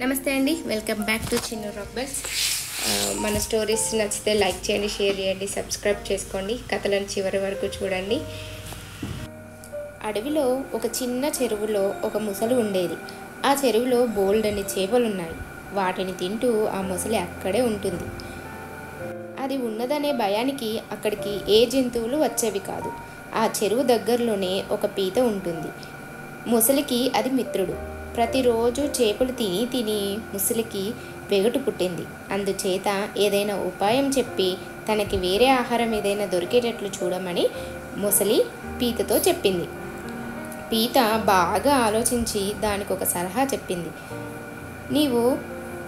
నమస్తే అండి, welcome back to Chinnu rock bells. మన స్టోరీస్ నచ్చితే లైక్ చేయండి, షేర్ చేయండి, సబ్స్క్రైబ్ చేసుకోండి. కథలను చివరి వరకు చూడండి. అడవిలో ఒక చిన్న చెరువులో ఒక ముసలి ఉండేది. ఆ చెరువులో బోల్డని చేపలున్నాయి. వాటిని తింటూ ఆ ముసలి అక్కడే ఉంటుంది. అది ఉన్నదనే భయానికి అక్కడికి ఏ జంతువులు వచ్చేవి కాదు. ఆ చెరువు దగ్గరలోనే ఒక పీత ఉంటుంది. ముసలికి అది మిత్రుడు. ప్రతిరోజు చేపలు తిని తిని ముసలికి వెగటు పుట్టింది. అందుచేత ఏదైనా ఉపాయం చెప్పి తనకి వేరే ఆహారం ఏదైనా దొరికేటట్లు చూడమని ముసలి పీతతో చెప్పింది. పీత బాగా ఆలోచించి దానికి ఒక సలహా చెప్పింది. నీవు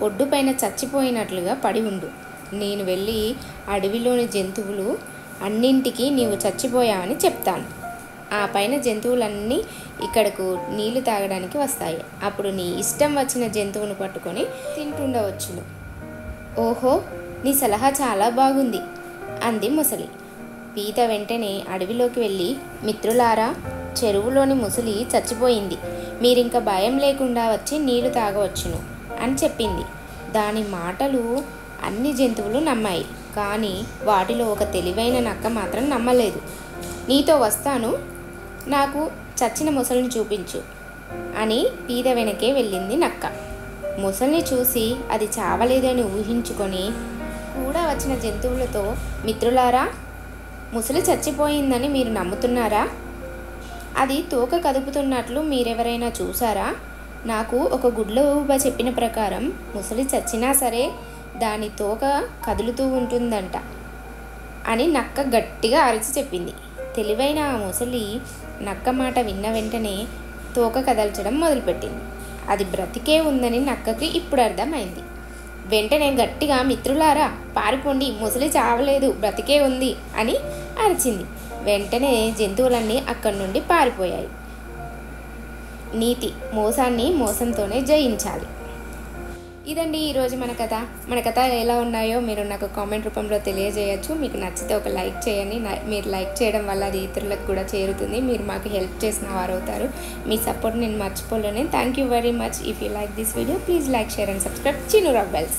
ఒడ్డుపైన చచ్చిపోయినట్లుగా పడి ఉండు. నేను వెళ్ళి అడవిలోని జంతువులు అన్నింటికి నీవు చచ్చిపోయావని చెప్తాను. ఆ పైన జంతువులన్నీ ఇక్కడకు నీళ్లు తాగడానికి వస్తాయి. అప్పుడు నీ ఇష్టం వచ్చిన జంతువును పట్టుకొని తింటుండవచ్చును. ఓహో, నీ సలహా చాలా బాగుంది అంది ముసలి. పీత వెంటనే అడవిలోకి వెళ్ళి, మిత్రులారా, చెరువులోని ముసలి చచ్చిపోయింది. మీరింక భయం లేకుండా వచ్చి నీళ్లు తాగవచ్చును అని చెప్పింది. దాని మాటలు అన్ని జంతువులు నమ్మాయి. కానీ వాటిలో ఒక తెలివైన నక్క మాత్రం నమ్మలేదు. నీతో వస్తాను, నాకు చచ్చిన ముసలిని చూపించు అని పీత వెనకే వెళ్ళింది నక్క. ముసలిని చూసి అది చావలేదని ఊహించుకొని కూడా వచ్చిన జంతువులతో, మిత్రులారా, ముసలి చచ్చిపోయిందని మీరు నమ్ముతున్నారా? అది తోక కదుపుతున్నట్లు మీరెవరైనా చూసారా? నాకు ఒక గుడ్ల ఊబ చెప్పిన ప్రకారం ముసలి చచ్చినా సరే దాని తోక కదులుతూ ఉంటుందంట అని నక్క గట్టిగా అరిచి చెప్పింది. తెలివైన ఆ ముసలి నక్క మాట విన్న వెంటనే తోక కదల్చడం మొదలుపెట్టింది. అది బ్రతికే ఉందని నక్కకి ఇప్పుడు అర్థమైంది. వెంటనే గట్టిగా, మిత్రులారా, పారిపోండి, ముసలి చావలేదు, బ్రతికే ఉంది అని అరిచింది. వెంటనే జంతువులన్నీ అక్కడి నుండి పారిపోయాయి. నీతి: మోసాన్ని మోసంతోనే జయించాలి. ఇదండి ఈరోజు మన కథ ఎలా ఉన్నాయో మీరు నాకు కామెంట్ రూపంలో తెలియజేయచ్చు. మీకు నచ్చితే ఒక లైక్ చేయండి. మీరు లైక్ చేయడం వల్ల అది ఇతరులకు కూడా చేరుతుంది. మీరు మాకు హెల్ప్ చేసిన వారు అవుతారు. మీ సపోర్ట్ నేను మర్చిపోలేను. Thank you very much. If you like this video, please like, share and subscribe Chinnu rock bells.